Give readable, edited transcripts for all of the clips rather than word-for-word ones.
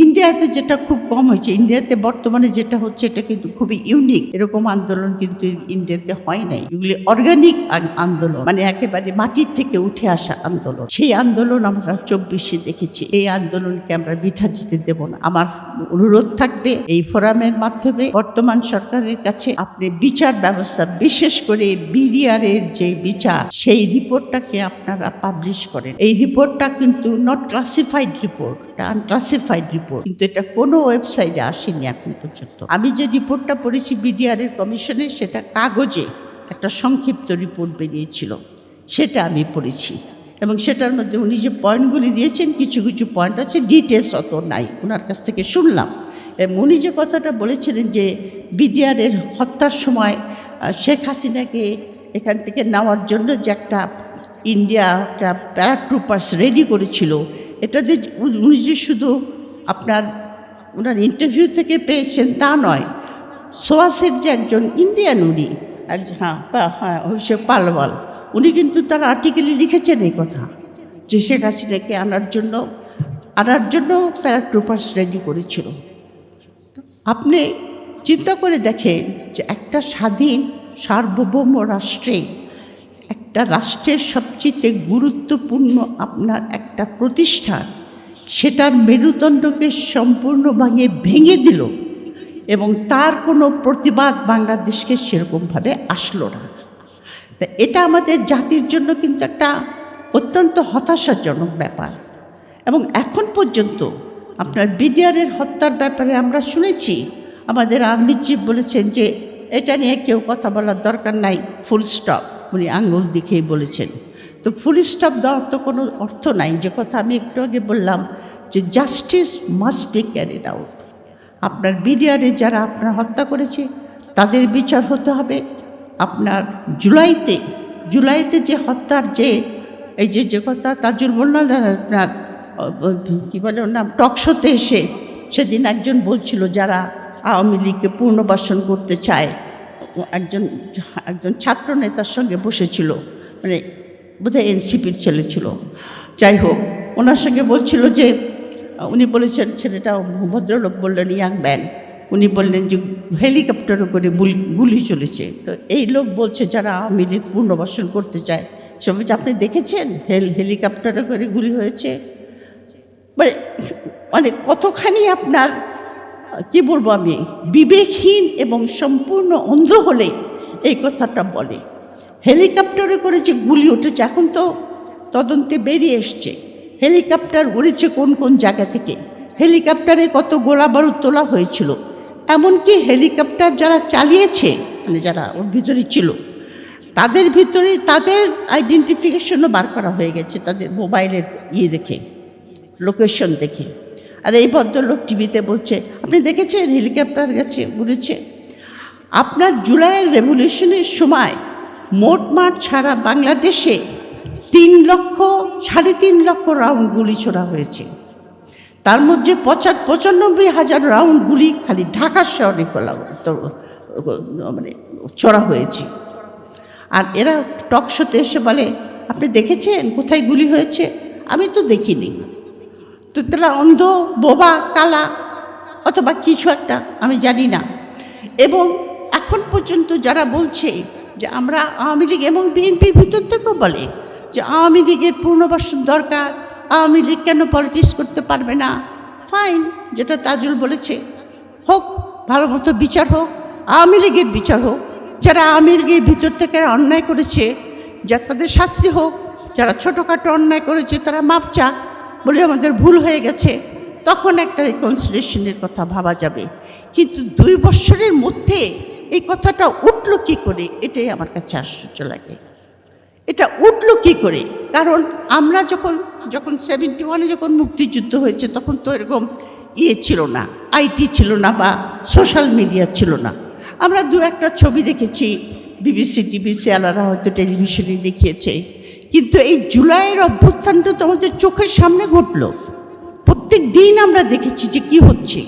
ইন্ডিয়াতে যেটা খুব কম হয়েছে, ইন্ডিয়াতে বর্তমানে যেটা হচ্ছে এটা কিন্তু খুবই ইউনিক। এরকম আন্দোলন কিন্তু ইন্ডিয়াতে হয় নাই। এগুলি অর্গানিক আন্দোলন, মানে একেবারে মাটির থেকে উঠে আসা আন্দোলন। সেই আন্দোলন আমরা 24-এ দেখেছি। এই আন্দোলনকে আমরা বৃথা যেতে দেব না। আমার অনুরোধ থাকবে এই ফোরামের মাধ্যমে বর্তমান সরকারের কাছে, আপনি বিচার ব্যবস্থা, বিশেষ করে বিডিআরের যে বিচার, সেই রিপোর্টটাকে আপনারা পাবলিশ করেন। এই রিপোর্টটা কিন্তু নট ক্লাসিফাইড রিপোর্ট, এটা আনক্লাসিফাইড রিপোর্ট, কিন্তু এটা কোনো ওয়েবসাইটে আসেনি এখন পর্যন্ত। আমি যে রিপোর্টটা পড়েছি বিডিআরের কমিশনে, সেটা কাগজে একটা সংক্ষিপ্ত রিপোর্ট বেরিয়েছিল, সেটা আমি পড়েছি। এবং সেটার মধ্যে উনি যে পয়েন্টগুলি দিয়েছেন, কিছু কিছু পয়েন্ট আছে, ডিটেলস অত নাই, ওনার কাছ থেকে শুনলাম। এবং উনি যে কথাটা বলেছিলেন যে বিডিআরের হত্যার সময় শেখ হাসিনাকে এখান থেকে নেওয়ার জন্য যে একটা ইন্ডিয়া একটা প্যারাট্রুপার্স রেডি করেছিল, এটা যে উনি যে শুধু আপনার ওনার ইন্টারভিউ থেকে পেয়েছেন তা নয়, সোয়াসের যে একজন ইন্ডিয়ান, উনি হ্যাঁ অভিষেক পালওয়াল, উনি কিন্তু তার আর্টিকেলে লিখেছেন এই কথা যে শেখ হাসিনাকে আনার জন্য প্যারাট্রুপার্স রেডি করেছিল। আপনি চিন্তা করে দেখেন যে একটা স্বাধীন সার্বভৌম রাষ্ট্রে, একটা রাষ্ট্রের সবচেয়ে গুরুত্বপূর্ণ আপনার একটা প্রতিষ্ঠান, সেটার মেরুদণ্ডকে সম্পূর্ণভাবে ভেঙে দিল এবং তার কোনো প্রতিবাদ বাংলাদেশকে সেরকমভাবে আসলো না। তা এটা আমাদের জাতির জন্য কিন্তু একটা অত্যন্ত হতাশাজনক ব্যাপার। এবং এখন পর্যন্ত আপনার বিডিআরের হত্যার ব্যাপারে আমরা শুনেছি, আমাদের আর্মি চিফ বলেছেন যে এটা নিয়ে কেউ কথা বলার দরকার নাই, ফুল স্টপ। উনি আঙুল দেখেই বলেছেন। তো ফুল স্টপ দেওয়ার তো কোনো অর্থ নাই। যে কথা আমি একটু আগে বললাম যে justice must be carried out. আপনার বিডিআরে যারা আপনার হত্যা করেছে তাদের বিচার হতে হবে। আপনার জুলাইতে যে হত্যার এই যে কথা তাজুল বললেন, আপনার কী বলে ওর নাম, টকশোতে এসে সেদিন একজন বলছিল যারা আওয়ামী লীগকে পুনর্বাসন করতে চায়, একজন ছাত্র নেতার সঙ্গে বসেছিল, মানে বোধহয় এনসিপির ছেলে ছিল, যাই হোক, ওনার সঙ্গে বলছিল যে উনি বলেছেন, ছেলেটা ভদ্রলোক বললেন, ইয়াং ম্যান, উনি বললেন যে হেলিকপ্টারে করে গুলি চলেছে। তো এই লোক বলছে যারা আওয়ামী লীগ পুনর্বাসন করতে চায়, সব আপনি দেখেছেন হেলিকপ্টারে করে গুলি হয়েছে? মানে কতখানি আপনার কি বলবো আমি, বিবেকহীন এবং সম্পূর্ণ অন্ধ হলে এই কথাটা বলে। হেলিকপ্টারে করে যে গুলি উঠেছে, এখন তো তদন্তে বেরিয়ে এসছে হেলিকপ্টার উড়েছে কোন কোন জায়গা থেকে, হেলিকপ্টারে কত গোলা বারুদ তোলা হয়েছিল, এমনকি হেলিকপ্টার যারা চালিয়েছে, মানে যারা ওর ভিতরে ছিল, তাদের ভিতরে তাদের আইডেন্টিফিকেশনও বার করা হয়ে গেছে, তাদের মোবাইলের দেখে, লোকেশন দেখে। আর এই ভদ্রলোক টিভিতে বলছে আপনি দেখেছেন হেলিকপ্টার গেছে উড়েছে। আপনার জুলাইয়ের রেভলিউশনের সময় মোটমাট সারা বাংলাদেশে 3,000-3.5 লক্ষ রাউন্ড গুলি ছোড়া হয়েছে। তার মধ্যে 95,000 রাউন্ড গুলি খালি ঢাকা শহরে মানে ছোড়া হয়েছে। আর এরা টকশোতে এসে বলে আপনি দেখেছেন কোথায় গুলি হয়েছে? আমি তো দেখিনি। তো তারা অন্ধ, বোবা, কালা অথবা কিছু একটা, আমি জানি না। এবং এখন পর্যন্ত যারা বলছে যে আমরা আওয়ামী লীগ, এবং বিএনপির ভিতর থেকেও বলে যে আওয়ামী লীগের পুনর্বাসন দরকার, আওয়ামী লীগ কেন পলিটিক্স করতে পারবে না, ফাইন, যেটা তাজুল বলেছে হোক, ভালো মতো বিচার হোক, আওয়ামী লীগের বিচার হোক, যারা আওয়ামী লীগের ভিতর থেকে অন্যায় করেছে যা তাদের শাস্তি হোক, যারা ছোটোখাটো অন্যায় করেছে তারা মাপ চাক, বলে আমাদের ভুল হয়ে গেছে, তখন একটা রিকনসিলিয়েশনের কথা ভাবা যাবে। কিন্তু 2 বছরের মধ্যে এই কথাটা উঠল কী করে, এটাই আমার কাছে আশ্চর্য লাগে। এটা উঠল কী করে? কারণ আমরা যখন 71-এ যখন মুক্তিযুদ্ধ হয়েছে, তখন তো এরকম ছিল না, আইটি ছিল না বা সোশ্যাল মিডিয়া ছিল না। আমরা 2-একটা ছবি দেখেছি, বিবিসি টিভিসি আলাদা হয়তো টেলিভিশনে দেখিয়েছে, কিন্তু এই জুলাইয়ের অভ্যুত্থানটা তো আমাদের চোখের সামনে ঘটল। প্রত্যেক দিন আমরা দেখেছি যে কি হচ্ছে,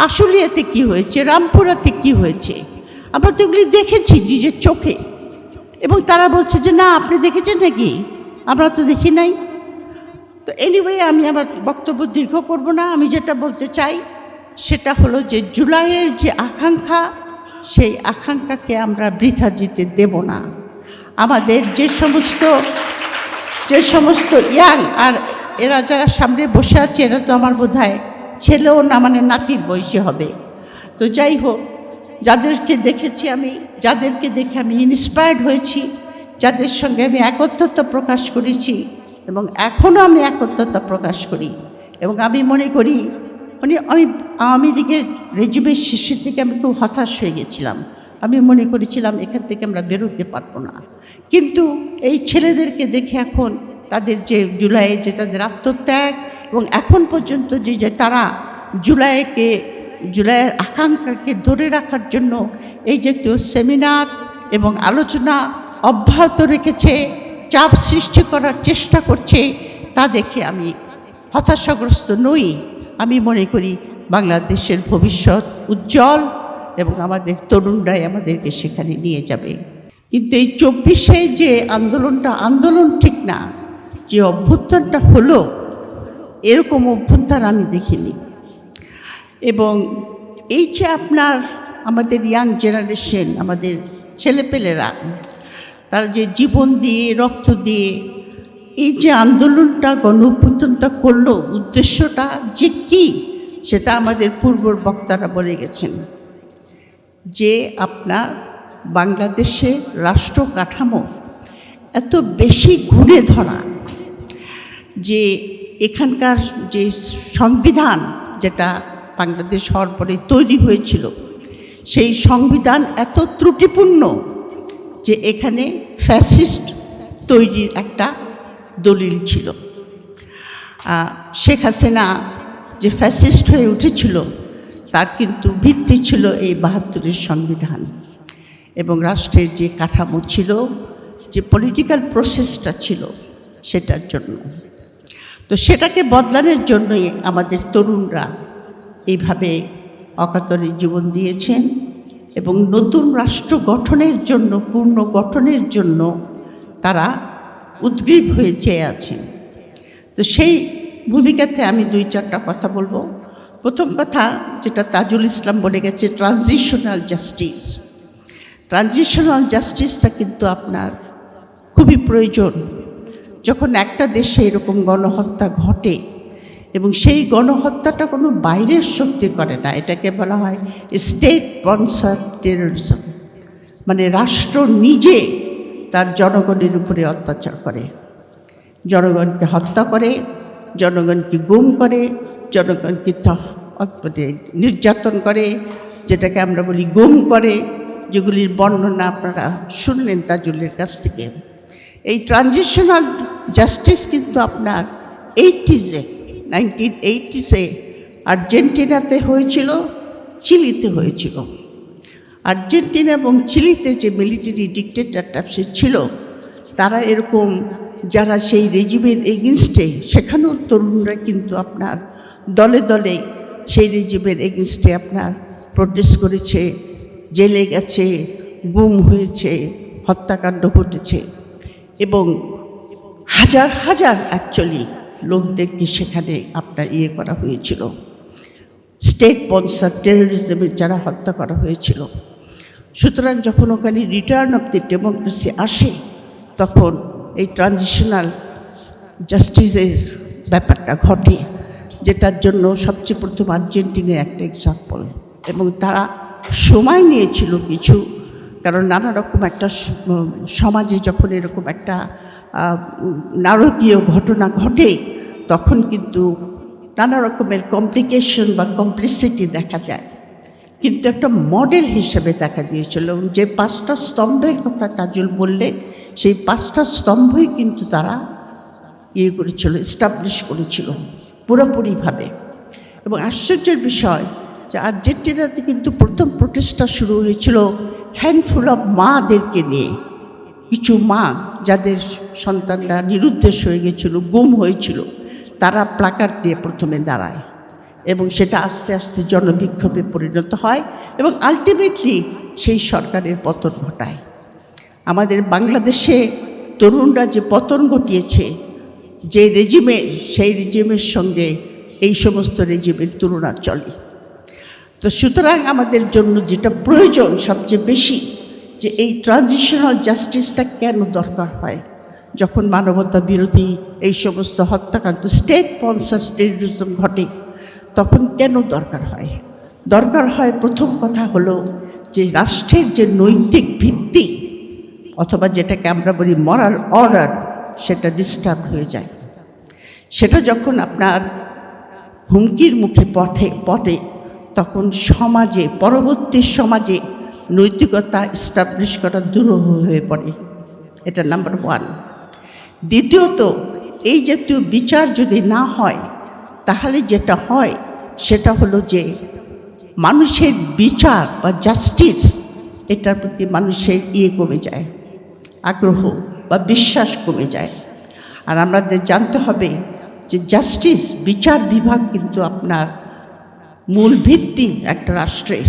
আশুলিয়াতে কি হয়েছে, রামপুরাতে কি হয়েছে, আমরা তো এগুলি দেখেছি নিজের চোখে। এবং তারা বলছে যে না আপনি দেখেছেন নাকি, আমরা তো দেখি নাই। তো এনিওয়ে আমি আমার বক্তব্য দীর্ঘ করব না। আমি যেটা বলতে চাই সেটা হলো যে জুলাইয়ের যে আকাঙ্ক্ষা, সেই আকাঙ্ক্ষাকে আমরা বৃথা যেতে দেব না। আমাদের যে সমস্ত ইয়াং, আর এরা যারা সামনে বসে আছে এরা তো আমার বোধহয় ছেলেও না, মানে নাতির বয়সী হবে। তো যাই হোক, যাদেরকে দেখে আমি ইন্সপায়ার্ড হয়েছি, যাদের সঙ্গে আমি একত্রতা প্রকাশ করেছি এবং এখনও আমি একত্রতা প্রকাশ করি, এবং আমি মনে করি আমি আওয়ামী লীগের রেজিমের শেষের দিকে আমি খুব হতাশ হয়ে গেছিলাম। আমি মনে করেছিলাম এখান থেকে আমরা বেরোতে পারবো না, কিন্তু এই ছেলেদেরকে দেখে এখন তাদের যে জুলাইয়ে যে তাদের আত্মত্যাগ, এবং এখন পর্যন্ত যে তারা জুলাইয়ের আকাঙ্ক্ষাকে ধরে রাখার জন্য এই যে কেউ সেমিনার এবং আলোচনা অব্যাহত রেখেছে, চাপ সৃষ্টি করার চেষ্টা করছে, তা দেখে আমি হতাশাগ্রস্ত নই। আমি মনে করি বাংলাদেশের ভবিষ্যৎ উজ্জ্বল এবং আমাদের তরুণরাই আমাদেরকে সেখানে নিয়ে যাবে। কিন্তু এই 24-এ যে আন্দোলন ঠিক না, যে অভ্যুত্থানটা হলো, এরকম অভ্যুত্থান আমি দেখিনি। এবং এই যে আমাদের ইয়াং জেনারেশন, আমাদের ছেলেপেলেরা, তারা যে জীবন দিয়ে রক্ত দিয়ে এই যে আন্দোলনটা গণ অভ্যুত্থানটা করলো, উদ্দেশ্যটা যে কী সেটা আমাদের পূর্বর বক্তারা বলে গেছেন। যে বাংলাদেশের রাষ্ট্র কাঠামো এত বেশি ঘুরে ধরা, যে এখানকার যে সংবিধান যেটা বাংলাদেশ হওয়ার পরে তৈরি হয়েছিল, সেই সংবিধান এত ত্রুটিপূর্ণ যে এখানে ফ্যাসিস্ট তৈরির একটা দলিল ছিল। শেখ হাসিনা যে ফ্যাসিস্ট হয়ে উঠেছিল তার কিন্তু ভিত্তি ছিল এই ৭২-এর সংবিধান, এবং রাষ্ট্রের যে কাঠামো ছিল, যে পলিটিক্যাল প্রসেসটা ছিল সেটার জন্য। তো সেটাকে বদলানোর জন্যই আমাদের তরুণরা এইভাবে অকাতরে জীবন দিয়েছেন, এবং নতুন রাষ্ট্র গঠনের জন্য, পূর্ণ গঠনের জন্য তারা উদ্গ্রীব হয়ে চেয়ে আছেন। তো সেই ভূমিকাতে আমি ২-৪টা কথা বলবো। প্রথম কথা, যেটা তাজুল ইসলাম বলে গেছে, ট্রানজিশনাল জাস্টিসটা কিন্তু খুবই প্রয়োজন। যখন একটা দেশে এরকম গণহত্যা ঘটে, এবং সেই গণহত্যাটা কোনো বাইরের শক্তি করে না, এটাকে বলা হয় স্টেট স্পন্সর টেররিজম, মানে রাষ্ট্র নিজে তার জনগণের উপরে অত্যাচার করে, জনগণকে হত্যা করে, জনগণকে গুম করে, জনগণকে নির্যাতন করে, যেটাকে আমরা বলি গুম করে, যেগুলির বর্ণনা আপনারা শুনলেন তাজুলের কাছ থেকে। এই ট্রানজিশনাল জাস্টিস কিন্তু 1980-এ আর্জেন্টিনাতে হয়েছিল, চিলিতে হয়েছিল। আর্জেন্টিনা এবং চিলিতে যে মিলিটারি ডিক্টেটরটা সে ছিল, তারা এরকম যারা সেই রেজিমের এগেনস্টে, সেখানেও তরুণরা কিন্তু দলে দলে সেই রেজিমের এগেনস্টে প্রোটেস্ট করেছে, জেলে গেছে, গুম হয়েছে, হত্যাকাণ্ড ঘটেছে, এবং হাজার হাজার অ্যাকচুয়ালি লোকদেরকে সেখানে করা হয়েছিল, স্টেট স্পন্সর টেররিজমের যারা হত্যা করা হয়েছিল। সুতরাং যখন ওখানে রিটার্ন অফ দি ডেমোক্রেসি আসে, তখন এই ট্রানজিশনাল জাস্টিসের ব্যাপারটা ঘটে, যেটার জন্য সবচেয়ে প্রথম আর্জেন্টিনার একটা এক্সাম্পল। এবং তারা সময় নিয়েছিল কিছু, কারণ নানা রকম একটা সমাজে যখন এরকম একটা নারকীয় ঘটনা ঘটে, তখন কিন্তু নানা রকমের কমপ্লিকেশন বা কমপ্লিসিটি দেখা যায়, কিন্তু একটা মডেল হিসেবে দেখা দিয়েছিল। যে 5টা স্তম্ভের কথা তাজুল বললেন, সেই 5টা স্তম্ভই কিন্তু তারা করেছিল, এস্টাবলিশ করেছিল পুরোপুরিভাবে। এবং আশ্চর্যের বিষয় যে আর্জেন্টিনাতে কিন্তু প্রথম প্রোটেস্টটা শুরু হয়েছিল হ্যান্ডফুল অফ মাদেরকে নিয়ে, কিছু মা যাদের সন্তানরা নিরুদ্দেশ হয়ে গেছিল, গুম হয়েছিল, তারা প্লাকার্ড নিয়ে প্রথমে দাঁড়ায়, এবং সেটা আস্তে আস্তে জনবিক্ষোভে পরিণত হয়, এবং আলটিমেটলি সেই সরকারের পতন ঘটায়। আমাদের বাংলাদেশে তরুণরা যে পতন ঘটিয়েছে, যে রেজিমের সেই রেজিমের সঙ্গে এই সমস্ত রেজিমের তুলনা চলে। তো সুতরাং আমাদের জন্য যেটা প্রয়োজন সবচেয়ে বেশি, যে এই ট্রানজিশনাল জাস্টিসটা কেন দরকার হয় যখন মানবতা বিরোধী এই সমস্ত হত্যাকাণ্ড, স্টেট স্পন্সরড টেররিজম ঘটে, তখন কেন দরকার হয়? দরকার হয়, প্রথম কথা হলো যে রাষ্ট্রের যে নৈতিক ভিত্তি অথবা যেটাকে আমরা বলি মরাল অর্ডার, সেটা ডিস্টার্ব হয়ে যায়। সেটা যখন আপনার হুমকির মুখে পড়ে তখন সমাজে, পরবর্তী সমাজে নৈতিকতা এস্টাবলিশ করা দুরূহ হয়ে পড়ে। এটা নাম্বার ওয়ান। দ্বিতীয়ত, এই জাতীয় বিচার যদি না হয় তাহলে যেটা হয় সেটা হলো যে মানুষের বিচার বা জাস্টিস, এটার প্রতি মানুষের কমে যায়, আগ্রহ বা বিশ্বাস কমে যায়। আর আমাদের জানতে হবে যে জাস্টিস, বিচার বিভাগ কিন্তু আপনার মূল ভিত্তি একটা রাষ্ট্রের।